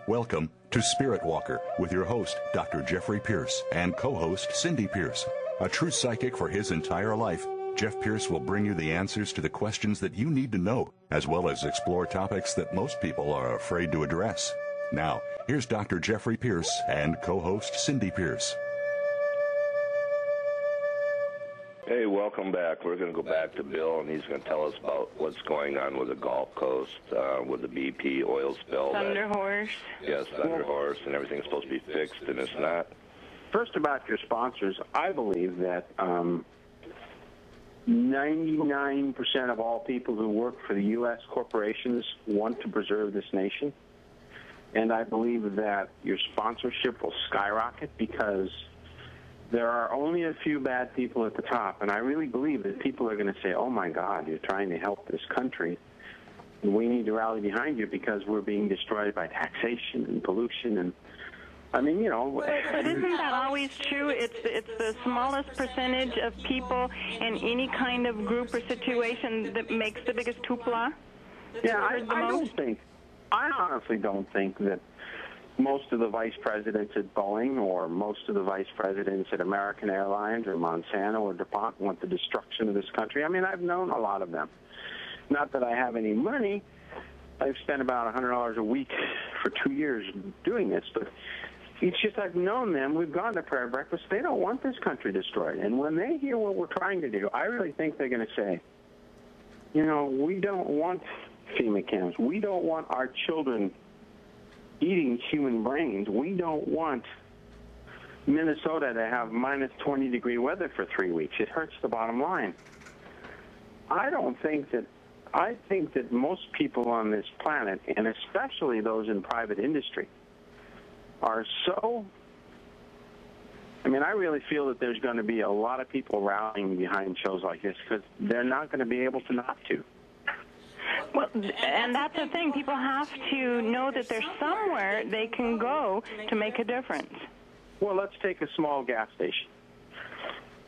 Welcome to Spirit Walker with your host, Dr. Jeffrey Pierce, and co-host Cindy Pierce. A true psychic for his entire life, Jeff Pierce will bring you the answers to the questions that you need to know, as well as explore topics that most people are afraid to address. Now, here's Dr. Jeffrey Pierce and co-host Cindy Pierce. Hey, welcome back. We're going to go back to Bill, and he's going to tell us about what's going on with the Gulf Coast, with the BP oil spill. Thunder Horse. Yes, Thunder Horse, and everything's supposed to be fixed, and it's not. First, about your sponsors, I believe that 99% of all people who work for the U.S. corporations want to preserve this nation. And I believe that your sponsorship will skyrocket because there are only a few bad people at the top. And I really believe that people are going to say, oh, my God, you're trying to help this country. And we need to rally behind you because we're being destroyed by taxation and pollution. And, I mean, you know. But isn't that always true? It's the smallest percentage of people in any kind of group or situation that makes the biggest hoopla? Yeah, I honestly don't think that most of the vice presidents at Boeing or most of the vice presidents at American Airlines or Monsanto or DuPont want the destruction of this country. I mean, I've known a lot of them. Not that I have any money. I've spent about $100 a week for 2 years doing this, but it's just I've known them. We've gone to prayer breakfast. They don't want this country destroyed. And when they hear what we're trying to do, I really think they're going to say, you know, we don't want FEMA camps. We don't want our children eating human brains. We don't want Minnesota to have minus 20-degree weather for 3 weeks. It hurts the bottom line. I think that most people on this planet, and especially those in private industry, are so, I mean, I really feel that there's going to be a lot of people rallying behind shows like this because they're not going to be able to not to. Well, and that's the thing. People have to know that there's somewhere they can go to make a difference. Well, let's take a small gas station.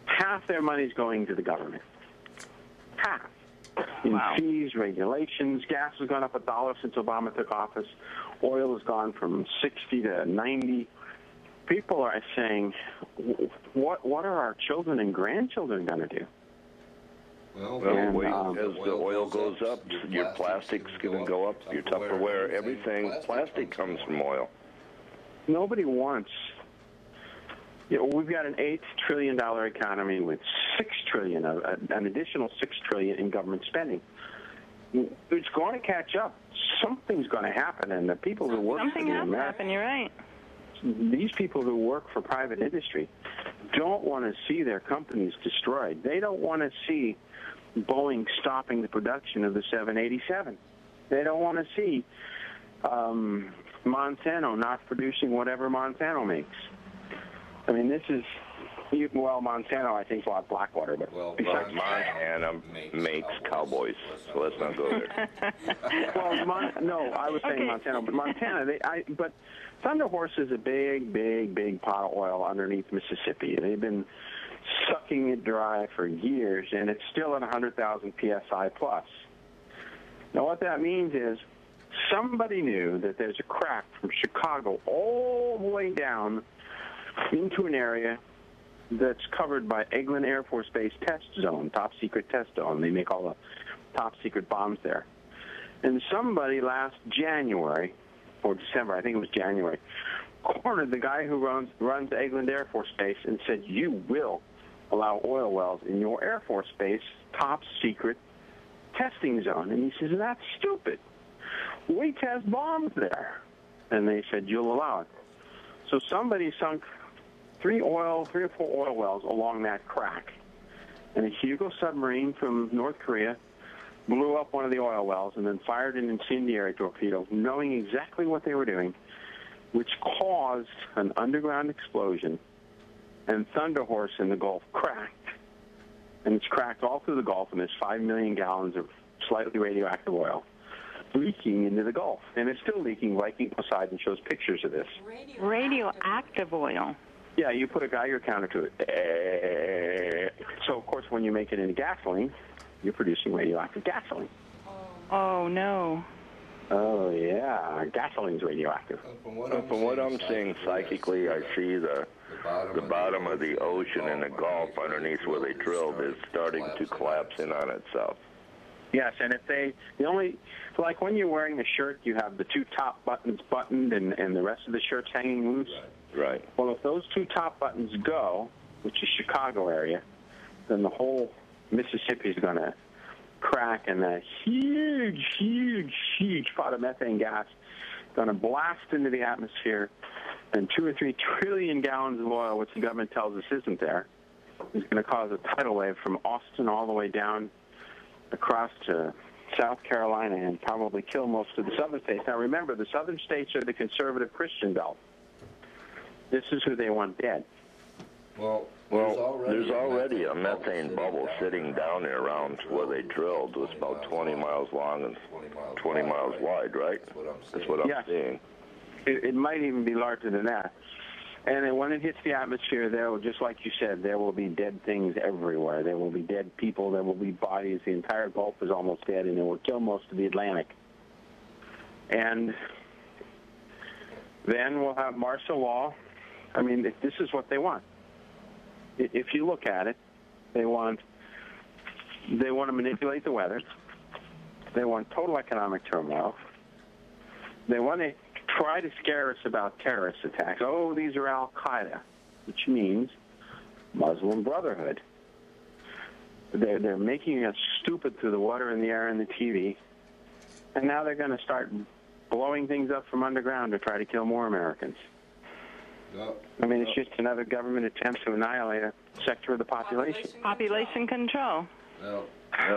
Half their money's going to the government. Half. In fees, regulations. Gas has gone up $1 since Obama took office. Oil has gone from 60 to 90. People are saying, what are our children and grandchildren going to do? Well, as the oil goes up, your plastic's going to go up, your Tupperware, everything. Plastic comes from oil. Nobody wants. You know, we've got an $8 trillion economy with $6 trillion, an additional $6 trillion in government spending. It's going to catch up. Something's going to happen, and the people who work for the American, you're right. These people who work for private industry don't want to see their companies destroyed. They don't want to see Boeing stopping the production of the 787. They don't want to see Monsanto not producing whatever Monsanto makes. I mean, this is, well, Monsanto, I think, bought Blackwater, but besides Montana makes cowboys, so let's not go there. Well, no, I was saying Monsanto, but Montana, but Thunder Horse is a big, big, big pot of oil underneath Mississippi. They've been sucking it dry for years, and it's still at 100,000 PSI plus. Now, what that means is somebody knew that there's a crack from Chicago all the way down into an area that's covered by Eglin Air Force Base test zone, top secret test zone. They make all the top secret bombs there. And somebody last January, or December, I think it was January, cornered the guy who runs Eglin Air Force Base and said, you will allow oil wells in your Air Force Base top secret testing zone. And he says, that's stupid. We test bombs there. And they said, you'll allow it. So somebody sunk three or four oil wells along that crack. And a Hugo submarine from North Korea blew up one of the oil wells and then fired an incendiary torpedo, knowing exactly what they were doing, which caused an underground explosion, and Thunder Horse in the Gulf cracked. And it's cracked all through the Gulf, and there's 5 million gallons of slightly radioactive oil leaking into the Gulf. And it's still leaking. Viking Poseidon shows pictures of this. Radioactive oil? Yeah, you put a Geiger counter to it. So, of course, when you make it into gasoline, you're producing radioactive gasoline. Oh, no. Oh, yeah. Gasoline's radioactive. From what I'm seeing psychically, I see the bottom of the ocean in the Gulf underneath where they drilled is starting to collapse in on itself. Yes, and if like when you're wearing a shirt, you have the two top buttons buttoned and the rest of the shirt's hanging loose. Right. Well, if those two top buttons go, which is Chicago area, then the whole Mississippi is going to crack, and that huge, huge, huge pot of methane gas going to blast into the atmosphere, and 2 or 3 trillion gallons of oil, which the government tells us isn't there, is going to cause a tidal wave from Austin all the way down across to South Carolina and probably kill most of the southern states. Now, remember, the southern states are the conservative Christian belt. This is who they want dead. Well, there's already a methane bubble sitting down there around where they drilled. It's about 20 miles long and 20 miles wide, right? That's what I'm seeing. It might even be larger than that. And then when it hits the atmosphere, there will, just like you said, there will be dead things everywhere. There will be dead people. There will be bodies. The entire Gulf is almost dead, and it will kill most of the Atlantic. And then we'll have martial law. I mean, this is what they want. If you look at it, they want to manipulate the weather. They want total economic turmoil. They want to try to scare us about terrorist attacks. Oh, these are Al-Qaeda, which means Muslim Brotherhood. They're making us stupid through the water and the air and the TV, and now they're going to start blowing things up from underground to try to kill more Americans. I mean, it's just another government attempt to annihilate a sector of the population. Population control.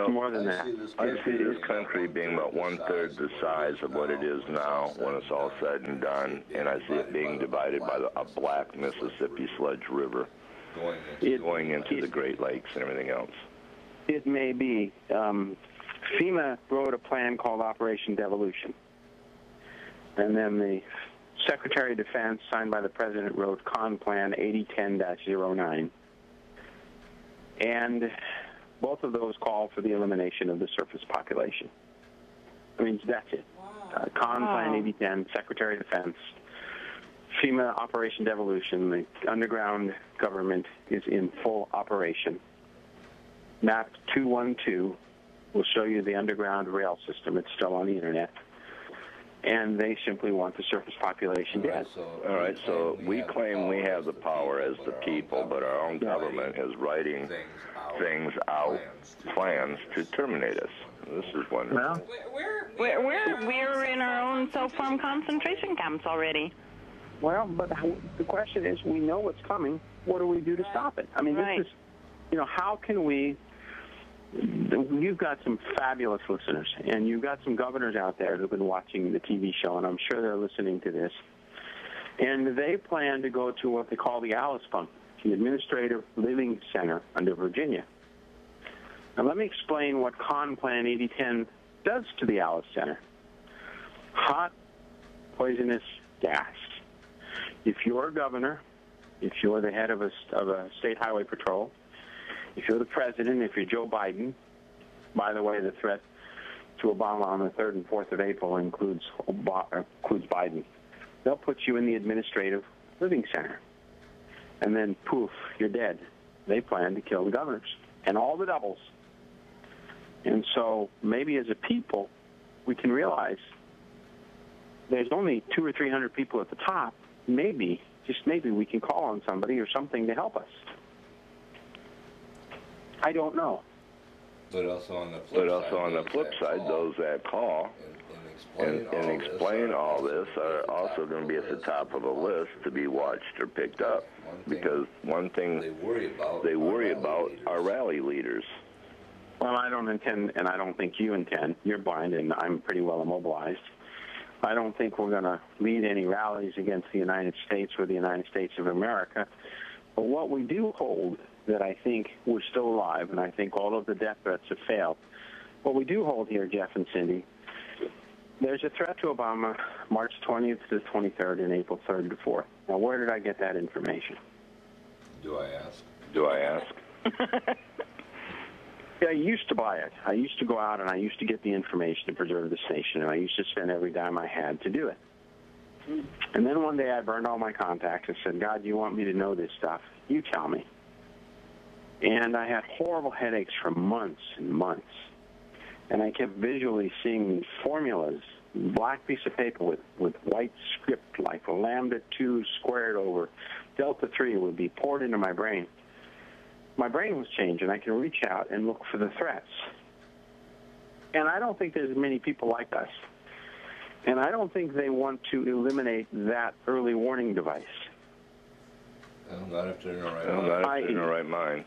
More than that. I see this country being about 1/3 the size of what it is now when it's all said and done, and I see it being divided by a black Mississippi sludge river going into the Great Lakes and everything else. It may be. FEMA wrote a plan called Operation Devolution. And then the Secretary of Defense, signed by the President, wrote Con Plan 8010-09. And both of those call for the elimination of the surface population. I mean, that's it. Con Plan 8010, Secretary of Defense, FEMA Operation Devolution, the underground government is in full operation. Map 212 will show you the underground rail system. It's still on the Internet. And they simply want the surface population dead. All right, so we claim we have the power as the people, but our own government is writing things out, plans to terminate us. This is wonderful. Well, we're in our own self-formed concentration camps already. Well, but the question is, we know what's coming. What do we do to stop it? I mean, this is, how can we... You've got some fabulous listeners, and you've got some governors out there who've been watching the TV show, and I'm sure they're listening to this. And they plan to go to what they call the Alice Fund, the Administrative Living Center under Virginia. Now, let me explain what Con Plan 8010 does to the Alice Center. Hot, poisonous gas. If you're a governor, if you're the head of a state highway patrol, if you're the president, if you're Joe Biden, by the way, the threat to Obama on the 3rd and 4th of April includes Biden. They'll put you in the Administrative Living Center. And then, poof, you're dead. They plan to kill the governors and all the doubles. And so maybe as a people, we can realize there's only 200 or 300 people at the top. Maybe, just maybe, we can call on somebody or something to help us. I don't know. But also on the flip side, those that call and explain all this are also going to be at the top of a list to be watched or picked up. Because one thing they worry about are rally leaders. Well, I don't intend, and I don't think you intend. You're blind, and I'm pretty well immobilized. I don't think we're going to lead any rallies against the United States or the United States of America. But what we do hold, that I think we're still alive, and I think all of the death threats have failed. What we do hold here, Jeff and Cindy, there's a threat to Obama March 20th to the 23rd and April 3rd to 4th. Now, where did I get that information? Do I ask? Yeah, I used to buy it. I used to go out and I used to get the information to preserve the station, and I used to spend every dime I had to do it. And then one day I burned all my contacts and said, God, you want me to know this stuff? You tell me. And I had horrible headaches for months and months. And I kept visually seeing these formulas, black piece of paper with white script like lambda 2 squared over delta 3 would be poured into my brain. My brain was changed, and I can reach out and look for the threats. And I don't think there's many people like us. And I don't think they want to eliminate that early warning device. Not if they're in the right mind.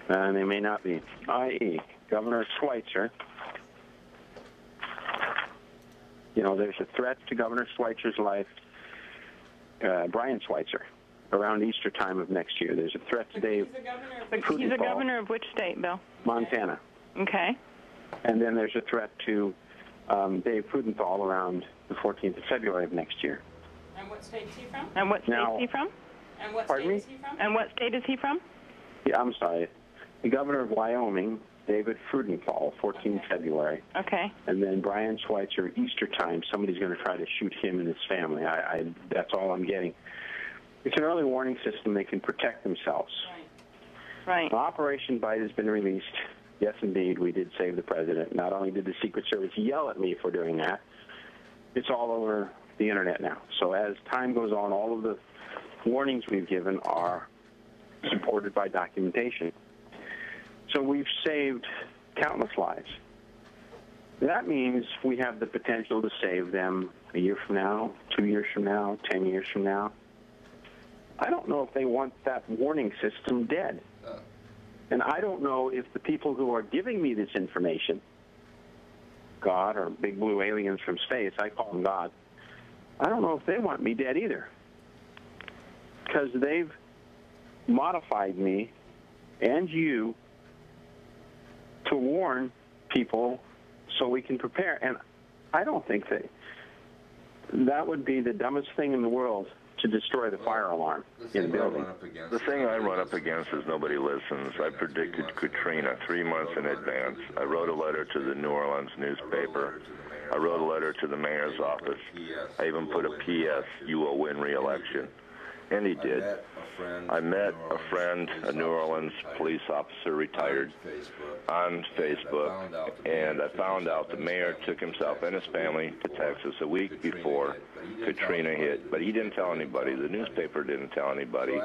And they may not be. I.e., Governor Schweitzer. You know, there's a threat to Governor Schweitzer's life, Brian Schweitzer, around Easter time of next year. There's a threat to Dave Frudenthal. He's the governor of which state, Bill? Montana. Okay. And then there's a threat to Dave Frudenthal around the 14th of February of next year. And what state is he from? And what state is he from? And what state is he from? And what state is he from? Yeah, I'm sorry. The governor of Wyoming, David Frudenthal, 14th February. Okay. And then Brian Schweitzer, Easter time, somebody's going to try to shoot him and his family. That's all I'm getting. It's an early warning system. They can protect themselves. Right. Operation Bite has been released. Yes, indeed, we did save the president. Not only did the Secret Service yell at me for doing that, it's all over the Internet now. So as time goes on, all of the warnings we've given are supported by documentation. So we've saved countless lives. That means we have the potential to save them a year from now, 2 years from now, 10 years from now. I don't know if they want that warning system dead. And I don't know if the people who are giving me this information, God or big blue aliens from space, I call them God, I don't know if they want me dead either. Because they've modified me and you to warn people so we can prepare. And I don't think that would be the dumbest thing in the world to destroy the fire alarm in a building. The thing I run up against is nobody listens. I predicted Katrina 3 months in advance. I wrote a letter to the New Orleans newspaper. I wrote a letter to the mayor's office. I even put a P.S., you will win re-election. And he did. I met a friend, a New Orleans police officer, retired, on Facebook, and I found out the mayor took himself and his family to Texas a week before Katrina hit, but he didn't tell anybody. The newspaper didn't tell anybody.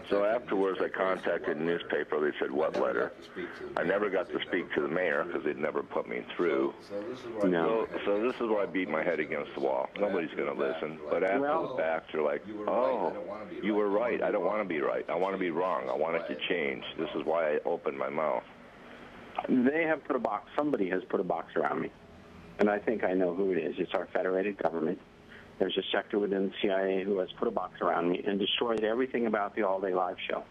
So afterwards I contacted the newspaper. They said, what letter? I never got to speak to the mayor because they'd never put me through. No. So this is where I beat my head against the wall. Nobody's going to listen. But after the fact, they're like, oh, you were right. I don't want to be right. I want to be wrong. I want it to change. This is why I opened my mouth. They have put a box. Somebody has put a box around me. And I think I know who it is. It's our federated government. There's a sector within the CIA who has put a box around me and destroyed everything about the All Day Live show.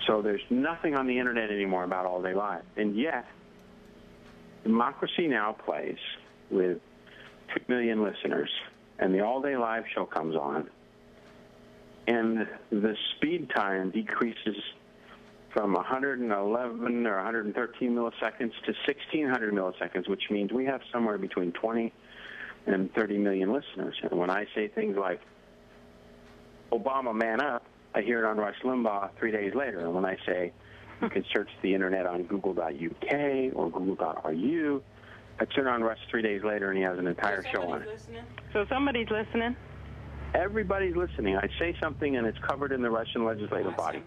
So there's nothing on the Internet anymore about All Day Live. And yet, Democracy Now! Plays with 2 million listeners, and the All Day Live show comes on, and the speed time decreases from 111 or 113 milliseconds to 1,600 milliseconds, which means we have somewhere between 20 and 30 million listeners. And when I say things like, Obama, man up, I hear it on Rush Limbaugh 3 days later. And when I say, you can search the Internet on google.uk or google.ru, I turn on Rush 3 days later and he has an entire show on it. So somebody's listening? Everybody's listening. I say something and it's covered in the Russian legislative body.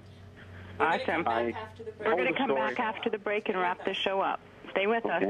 Awesome. We're going to come back after the break and wrap this show up. Stay with us.